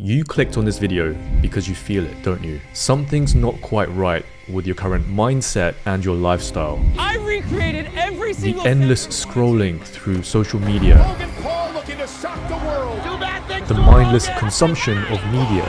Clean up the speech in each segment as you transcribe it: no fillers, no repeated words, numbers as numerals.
You clicked on this video because you feel it, don't you? Something's not quite right with your current mindset and your lifestyle. I recreated every single The endless scrolling through social media. The mindless consumption of media.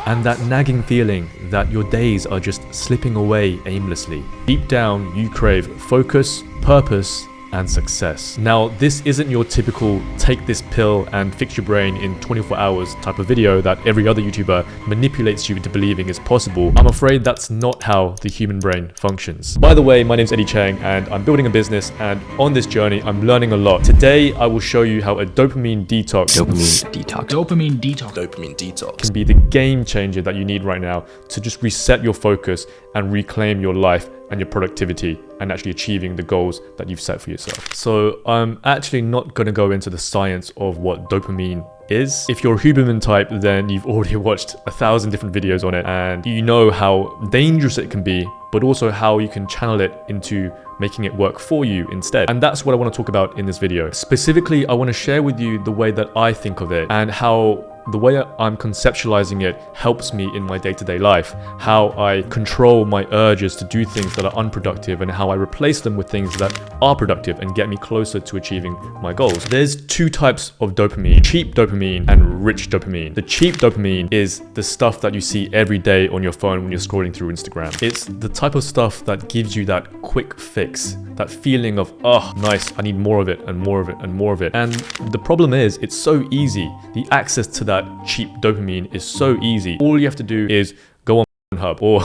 And that nagging feeling that your days are just slipping away aimlessly. Deep down, you crave focus, purpose, and success. Now, this isn't your typical take this pill and fix your brain in 24 hours type of video that every other YouTuber manipulates you into believing is possible. I'm afraid that's not how the human brain functions. By the way, my name's Cheng and I'm building a business, and on this journey I'm learning a lot. Today I will show you how a dopamine detox can be the game changer that you need right now to just reset your focus and reclaim your life and your productivity and actually achieving the goals that you've set for yourself. So I'm actually not going to go into the science of what dopamine is. If you're a Huberman type, then you've already watched 1,000 different videos on it and you know how dangerous it can be, but also how you can channel it into making it work for you instead. And that's what I want to talk about in this video. Specifically, I want to share with you the way that I think of it and how the way I'm conceptualizing it helps me in my day-to-day life, how I control my urges to do things that are unproductive and how I replace them with things that are productive and get me closer to achieving my goals. There's two types of dopamine: cheap dopamine and rich dopamine. The cheap dopamine is the stuff that you see every day on your phone when you're scrolling through Instagram. It's the type of stuff that gives you that quick fix, that feeling of, oh, nice, I need more of it and more of it and more of it. And the problem is, it's so easy. The access to that cheap dopamine is so easy. All you have to do is go on Hub or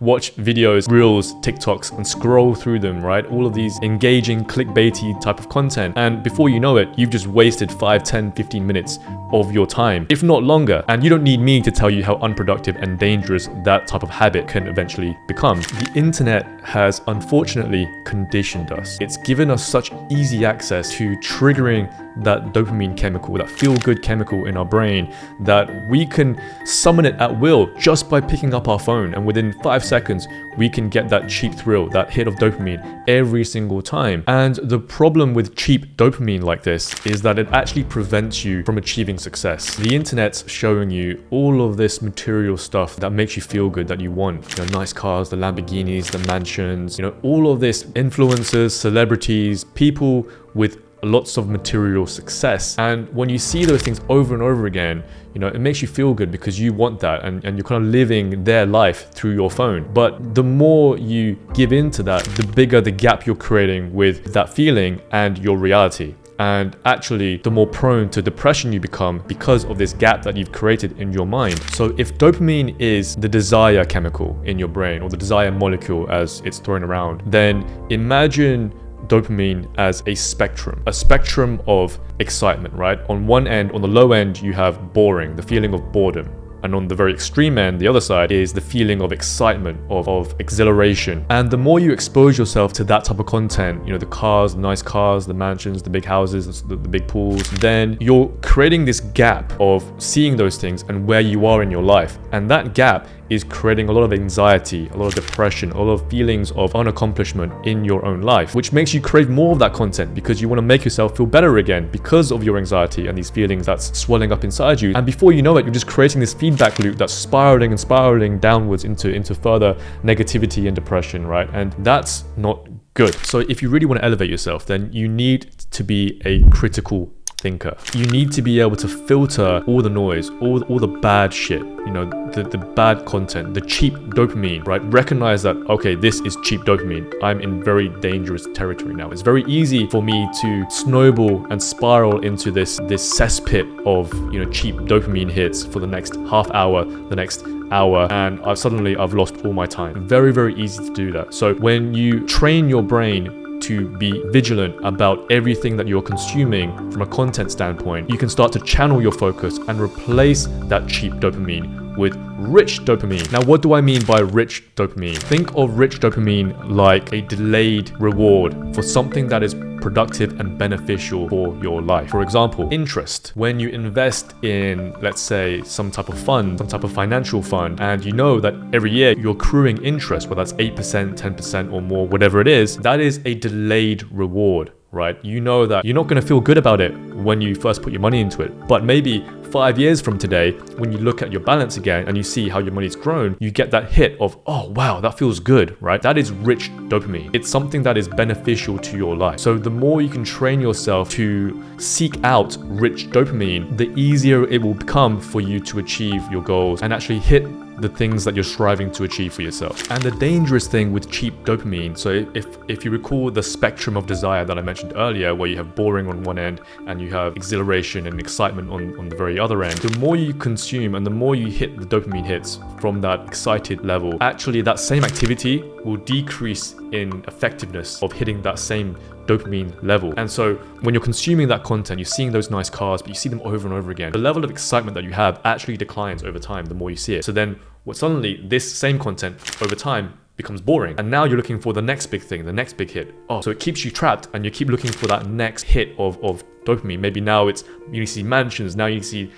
watch videos, reels, TikToks, and scroll through them, right? All of these engaging clickbaity type of content, and before you know it, you've just wasted 5, 10, 15 minutes of your time, if not longer. And you don't need me to tell you how unproductive and dangerous that type of habit can eventually become. The internet has unfortunately conditioned us. It's given us such easy access to triggering that dopamine chemical, that feel-good chemical in our brain, that we can summon it at will just by picking up our phone, and within 5 seconds we can get that cheap thrill, that hit of dopamine every single time. And the problem with cheap dopamine like this is that it actually prevents you from achieving success. The internet's showing you all of this material stuff that makes you feel good, that you want, nice cars, the Lamborghinis, the mansions, all of this, influencers, celebrities, people with lots of material success. And when you see those things over and over again, it makes you feel good because you want that, and you're kind of living their life through your phone. But the more you give into that, the bigger the gap you're creating with that feeling and your reality. And actually, the more prone to depression you become because of this gap that you've created in your mind. So if dopamine is the desire chemical in your brain, or the desire molecule as it's thrown around, then imagine dopamine as a spectrum of excitement, right? On one end, on the low end, you have boring, the feeling of boredom. And on the very extreme end, the other side, is the feeling of excitement, of exhilaration. And the more you expose yourself to that type of content, the cars, the nice cars, the mansions, the big houses, the big pools, then you're creating this gap of seeing those things and where you are in your life. And that gap is creating a lot of anxiety, a lot of depression, a lot of feelings of unaccomplishment in your own life, which makes you crave more of that content because you want to make yourself feel better again because of your anxiety and these feelings that's swelling up inside you. And before you know it, you're just creating this feedback loop that's spiraling downwards into further negativity and depression, right? And that's not good. So if you really want to elevate yourself, then you need to be a critical thinker. You need to be able to filter all the noise, all the bad shit, the bad content, the cheap dopamine, right? Recognize that, okay, this is cheap dopamine. I'm in very dangerous territory now. It's very easy for me to snowball and spiral into this cesspit of, cheap dopamine hits for the next half hour, the next hour, and I've lost all my time. Very, very easy to do that. So when you train your brain to be vigilant about everything that you're consuming from a content standpoint, you can start to channel your focus and replace that cheap dopamine with rich dopamine. Now, what do I mean by rich dopamine? Think of rich dopamine like a delayed reward for something that is productive and beneficial for your life. For example, interest. When you invest in, let's say, some type of fund, some type of financial fund, and you know that every year you're accruing interest, whether that's 8%, 10% or more, whatever it is, that is a delayed reward, right? You know that you're not going to feel good about it when you first put your money into it. But maybe 5 years from today, when you look at your balance again and you see how your money's grown, you get that hit of, oh wow, that feels good, right? That is rich dopamine. It's something that is beneficial to your life. So the more you can train yourself to seek out rich dopamine, the easier it will become for you to achieve your goals and actually hit the things that you're striving to achieve for yourself. And the dangerous thing with cheap dopamine, so if you recall the spectrum of desire that I mentioned earlier, where you have boring on one end and you have exhilaration and excitement on the very other end, the more you consume and the more you hit the dopamine hits from that excited level, actually that same activity will decrease in effectiveness of hitting that same dopamine level. And so when you're consuming that content, you're seeing those nice cars, but you see them over and over again, the level of excitement that you have actually declines over time the more you see it. So then suddenly this same content over time becomes boring, and now you're looking for the next big thing, the next big hit. So it keeps you trapped and you keep looking for that next hit of dopamine. Maybe now it's, you see mansions, now you see,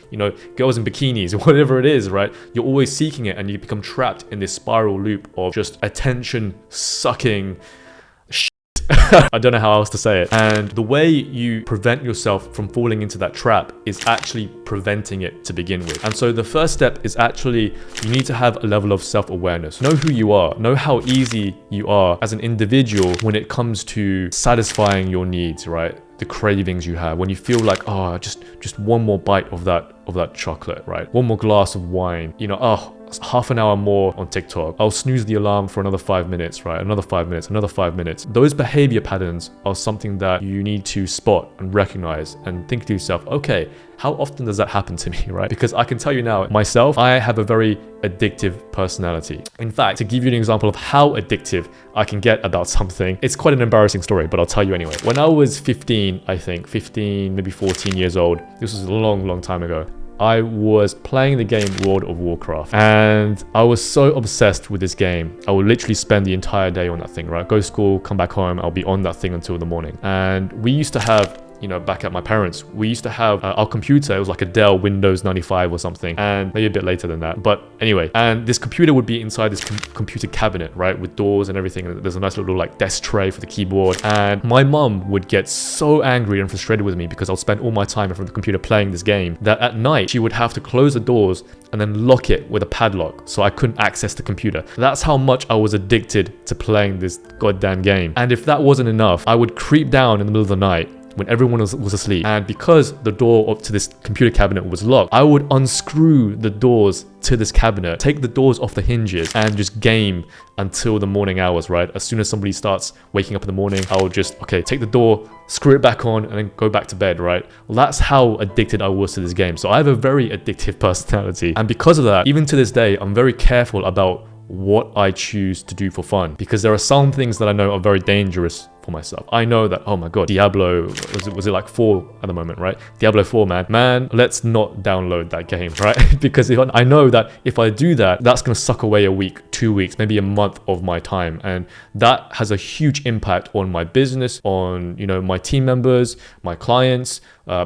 girls in bikinis, whatever it is, right? You're always seeking it and you become trapped in this spiral loop of just attention sucking I don't know how else to say it. And the way you prevent yourself from falling into that trap is actually preventing it to begin with. And so the first step is actually, you need to have a level of self-awareness. Know who you are. Know how easy you are as an individual when it comes to satisfying your needs, right? The cravings you have, when you feel like, oh, just one more bite of that chocolate, right? One more glass of wine, half an hour more on TikTok. I'll snooze the alarm for another 5 minutes, right? Another 5 minutes, another 5 minutes. Those behavior patterns are something that you need to spot and recognize and think to yourself, okay, how often does that happen to me, right? Because I can tell you now, myself, I have a very addictive personality. In fact, to give you an example of how addictive I can get about something, it's quite an embarrassing story, but I'll tell you anyway. When I was 15, maybe 14 years old, this was a long time ago, I was playing the game World of Warcraft, and I was so obsessed with this game. I would literally spend the entire day on that thing, right? Go to school, come back home, I'll be on that thing until the morning. And we used to have, back at my parents, we used to have our computer. It was like a Dell Windows 95 or something, and maybe a bit later than that. But anyway, and this computer would be inside this computer cabinet, right? With doors and everything. And there's a nice little desk tray for the keyboard. And my mum would get so angry and frustrated with me because I'll spend all my time in front of the computer playing this game, that at night she would have to close the doors and then lock it with a padlock so I couldn't access the computer. That's how much I was addicted to playing this goddamn game. And if that wasn't enough, I would creep down in the middle of the night when everyone was asleep. And because the door up to this computer cabinet was locked, I would unscrew the doors to this cabinet, take the doors off the hinges, and just game until the morning hours, right? As soon as somebody starts waking up in the morning, I would just, take the door, screw it back on, and then go back to bed, right? Well, that's how addicted I was to this game. So I have a very addictive personality. And because of that, even to this day, I'm very careful about what I choose to do for fun, because there are some things that I know are very dangerous for myself. I know that, oh my god, Diablo, was it like 4 at the moment, right? Diablo 4, man, let's not download that game, right? Because I know that if I do that, that's gonna suck away a week, 2 weeks, maybe a month of my time, and that has a huge impact on my business, on my team members, my clients,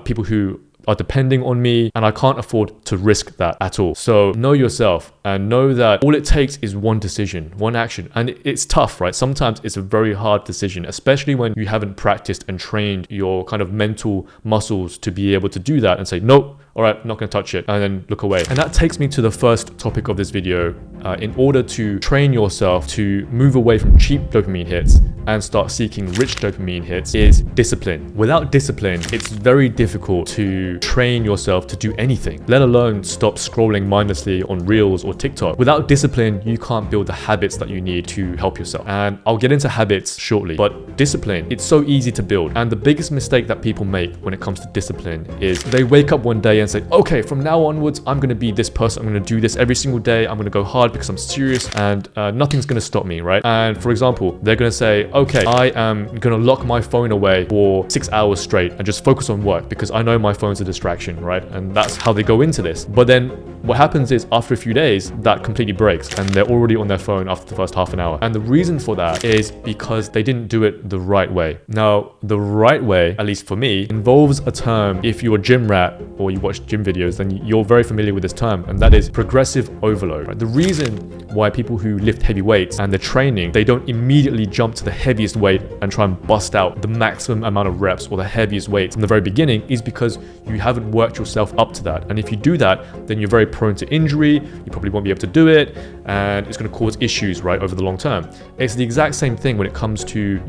people who are depending on me, and I can't afford to risk that at all. So know yourself and know that all it takes is one decision, one action. And it's tough, right? Sometimes it's a very hard decision, especially when you haven't practiced and trained your kind of mental muscles to be able to do that and say, nope, all right, not gonna touch it, and then look away. And that takes me to the first topic of this video. In order to train yourself to move away from cheap dopamine hits and start seeking rich dopamine hits is discipline. Without discipline, it's very difficult to train yourself to do anything, let alone stop scrolling mindlessly on Reels or TikTok. Without discipline, you can't build the habits that you need to help yourself. And I'll get into habits shortly, but discipline, it's so easy to build. And the biggest mistake that people make when it comes to discipline is they wake up one day and say, okay, from now onwards, I'm gonna be this person. I'm gonna do this every single day. I'm gonna go hard because I'm serious, and nothing's gonna stop me, right? And for example, they're gonna say, okay, I am gonna lock my phone away for 6 hours straight and just focus on work because I know my phone's a distraction, right? And that's how they go into this. But then what happens is after a few days, that completely breaks and they're already on their phone after the first half an hour. And the reason for that is because they didn't do it the right way. Now, the right way, at least for me, involves a term. If you're a gym rat or you watch gym videos, then you're very familiar with this term, and that is progressive overload, right? The reason why people who lift heavy weights and they're training, they don't immediately jump to the heaviest weight and try and bust out the maximum amount of reps or the heaviest weight from the very beginning, is because you haven't worked yourself up to that. And if you do that, then you're very prone to injury. You probably won't be able to do it, and it's going to cause issues, right, over the long term. It's the exact same thing when it comes to,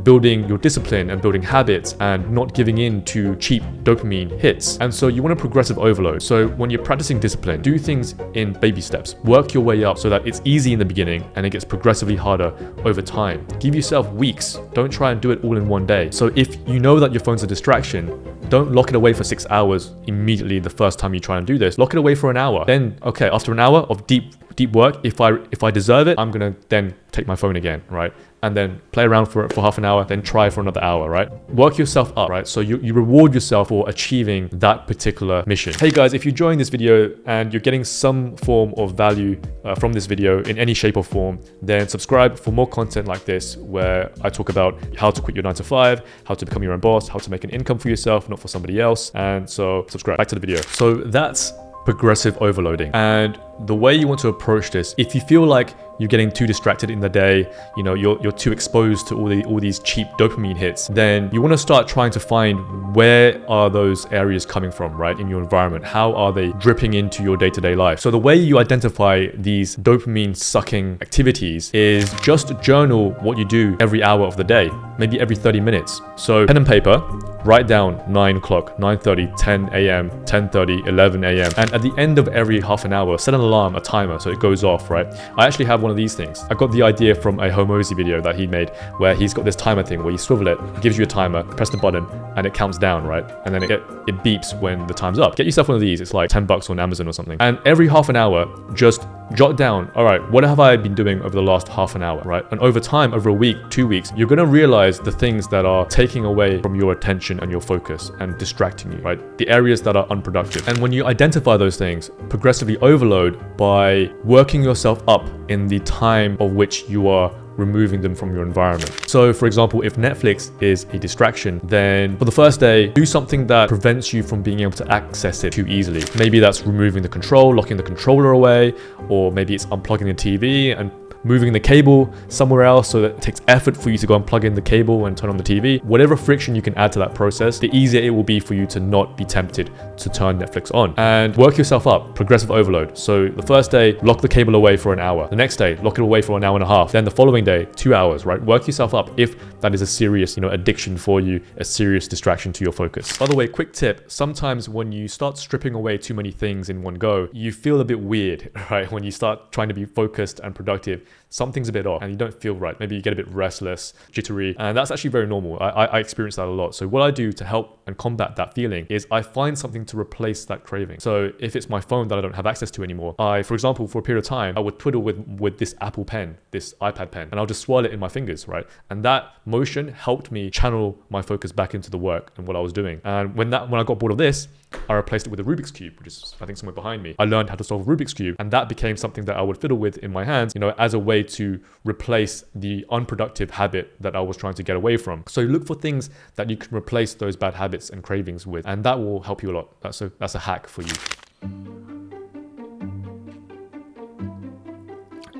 building your discipline and building habits and not giving in to cheap dopamine hits. And so you want a progressive overload. So when you're practicing discipline, do things in baby steps. Work your way up so that it's easy in the beginning and it gets progressively harder over time. Give yourself weeks. Don't try and do it all in one day. So if you know that your phone's a distraction, don't lock it away for 6 hours immediately the first time you try and do this. Lock it away for an hour. Then, okay, after an hour of deep work, if I deserve it, I'm gonna then take my phone again, right? And then play around for half an hour, then try for another hour, right? Work yourself up, right? So you reward yourself for achieving that particular mission. Hey guys, if you're enjoying this video and you're getting some form of value from this video in any shape or form, then subscribe for more content like this, where I talk about how to quit your 9 to 5, how to become your own boss, how to make an income for yourself, not for somebody else. And so subscribe. Back to the video. So that's progressive overloading. And the way you want to approach this, if you feel like you're getting too distracted in the day, you're too exposed to all these cheap dopamine hits, then you want to start trying to find where are those areas coming from, right, in your environment. How are they dripping into your day-to-day life? So the way you identify these dopamine sucking activities is just journal what you do every hour of the day, maybe every 30 minutes. So pen and paper, write down 9 o'clock, 9:30, 10 a.m., 10:30, 11 a.m. And at the end of every half an hour, set an alarm, a timer, so it goes off, right? I actually have one of these things. I got the idea from a Homozy video that he made, where he's got this timer thing where you swivel it, gives you a timer, press the button, and it counts down, right? And then it beeps when the time's up. Get yourself one of these. It's like $10 on Amazon or something. And every half an hour, just jot down, all right, what have I been doing over the last half an hour, right? And over time, over a week, 2 weeks, you're gonna realize the things that are taking away from your attention and your focus and distracting you, right? The areas that are unproductive. And when you identify those things, progressively overload by working yourself up in the time of which you are removing them from your environment. So for example, if Netflix is a distraction, then for the first day, do something that prevents you from being able to access it too easily. Maybe that's removing the control, locking the controller away, or maybe it's unplugging the TV and moving the cable somewhere else so that it takes effort for you to go and plug in the cable and turn on the TV. Whatever friction you can add to that process, the easier it will be for you to not be tempted to turn Netflix on. And work yourself up, progressive overload. So the first day, lock the cable away for an hour. The next day, lock it away for an hour and a half. Then the following day, 2 hours, right? Work yourself up if that is a serious, addiction for you, a serious distraction to your focus. By the way, quick tip, sometimes when you start stripping away too many things in one go, you feel a bit weird, right? When you start trying to be focused and productive, something's a bit off and you don't feel right. Maybe you get a bit restless, jittery, and that's actually very normal. I experience that a lot. So what I do to help and combat that feeling is I find something to replace that craving. So if it's my phone that I don't have access to anymore, for example, for a period of time, I would twiddle with this Apple pen, this iPad pen, and I'll just swirl it in my fingers, right? And that motion helped me channel my focus back into the work and what I was doing. And when I got bored of this, I replaced it with a Rubik's Cube, which is, I think, somewhere behind me. I learned how to solve a Rubik's Cube, and that became something that I would fiddle with in my hands, as a way to replace the unproductive habit that I was trying to get away from. So look for things that you can replace those bad habits and cravings with, and that will help you a lot. That's a hack for you.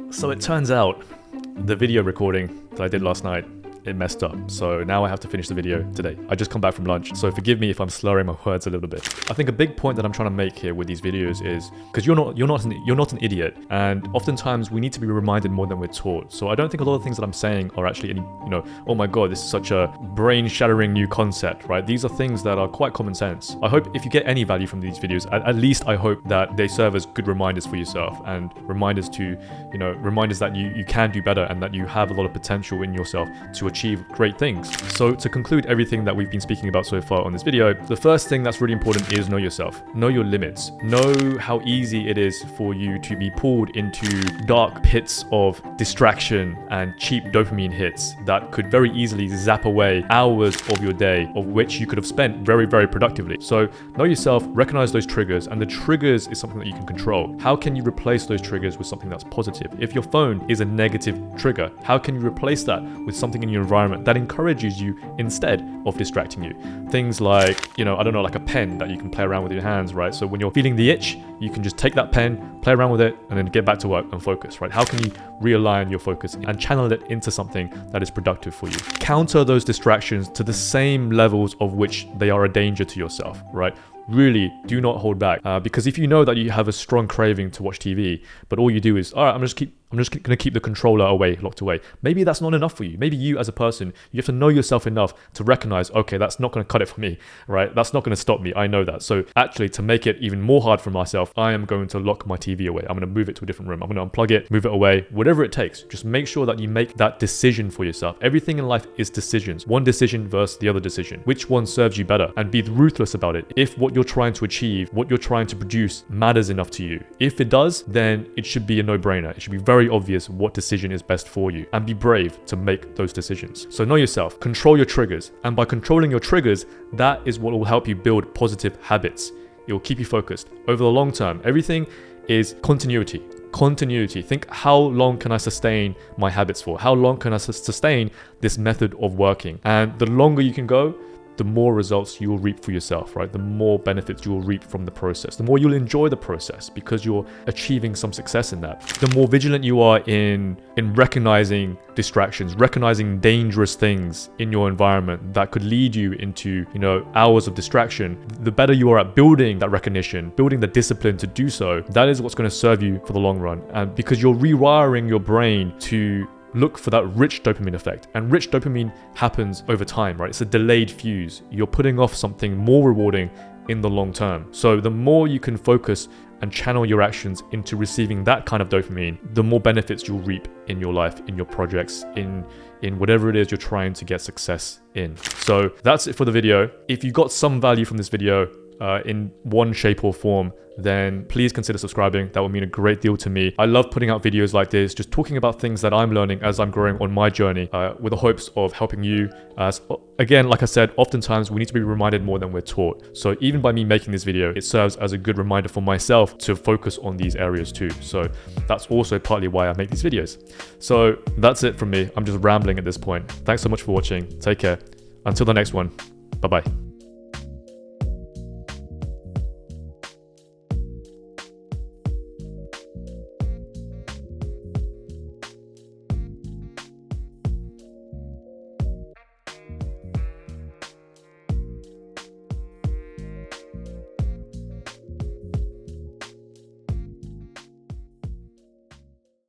So it turns out the video recording that I did last night, it messed up. So now I have to finish the video today. I just come back from lunch, so forgive me if I'm slurring my words a little bit. I think a big point that I'm trying to make here with these videos is because you're not an idiot, and oftentimes we need to be reminded more than we're taught. So I don't think a lot of things that I'm saying are actually any, oh my god, this is such a brain-shattering new concept, right? These are things that are quite common sense. I hope if you get any value from these videos, at least I hope that they serve as good reminders for yourself and reminders that you can do better and that you have a lot of potential in yourself to achieve great things. So to conclude everything that we've been speaking about so far on this video, the first thing that's really important is know yourself. Know your limits. Know how easy it is for you to be pulled into dark pits of distraction and cheap dopamine hits that could very easily zap away hours of your day, of which you could have spent very, very productively. So know yourself, recognize those triggers, and the triggers is something that you can control. How can you replace those triggers with something that's positive? If your phone is a negative trigger, how can you replace that with something in your environment that encourages you instead of distracting you. Things like, I don't know, like a pen that you can play around with your hands, right? So when you're feeling the itch, you can just take that pen, play around with it, and then get back to work and focus, right? How can you realign your focus and channel it into something that is productive for you? Counter those distractions to the same levels of which they are a danger to yourself, right? Really do not hold back, because if you know that you have a strong craving to watch TV, but all you do is, all right, I'm just going to keep the controller locked away. Maybe that's not enough for you. Maybe you as a person, you have to know yourself enough to recognize, okay, that's not going to cut it for me, right? That's not going to stop me. I know that. So actually, to make it even more hard for myself, I am going to lock my TV away. I'm going to move it to a different room. I'm going to unplug it, move it away, whatever it takes. Just make sure that you make that decision for yourself. Everything in life is decisions. One decision versus the other decision. Which one serves you better? And be ruthless about it. If what you're trying to achieve, what you're trying to produce matters enough to you. If it does, then it should be a no-brainer. It should be very obvious what decision is best for you, and be brave to make those decisions. So know yourself, control your triggers, and by controlling your triggers, that is what will help you build positive habits. It will keep you focused over the long term. Everything is continuity. Think, how long can I sustain my habits for? How long can I sustain this method of working? And the longer you can go, the more results you will reap for yourself, right? The more benefits you will reap from the process. The more you'll enjoy the process because you're achieving some success in that. The more vigilant you are in recognizing distractions, recognizing dangerous things in your environment that could lead you into, hours of distraction, the better you are at building that recognition, building the discipline to do so. That is what's going to serve you for the long run. And because you're rewiring your brain to look for that rich dopamine effect. And rich dopamine happens over time, right? It's a delayed fuse. You're putting off something more rewarding in the long term. So the more you can focus and channel your actions into receiving that kind of dopamine, the more benefits you'll reap in your life, in your projects, in whatever it is you're trying to get success in. So that's it for the video. If you got some value from this video, in one shape or form, then please consider subscribing. That would mean a great deal to me. I love putting out videos like this, just talking about things that I'm learning as I'm growing on my journey, with the hopes of helping you. Again, like I said, oftentimes we need to be reminded more than we're taught. So even by me making this video, it serves as a good reminder for myself to focus on these areas too. So that's also partly why I make these videos. So that's it from me. I'm just rambling at this point. Thanks so much for watching. Take care. Until the next one. Bye-bye.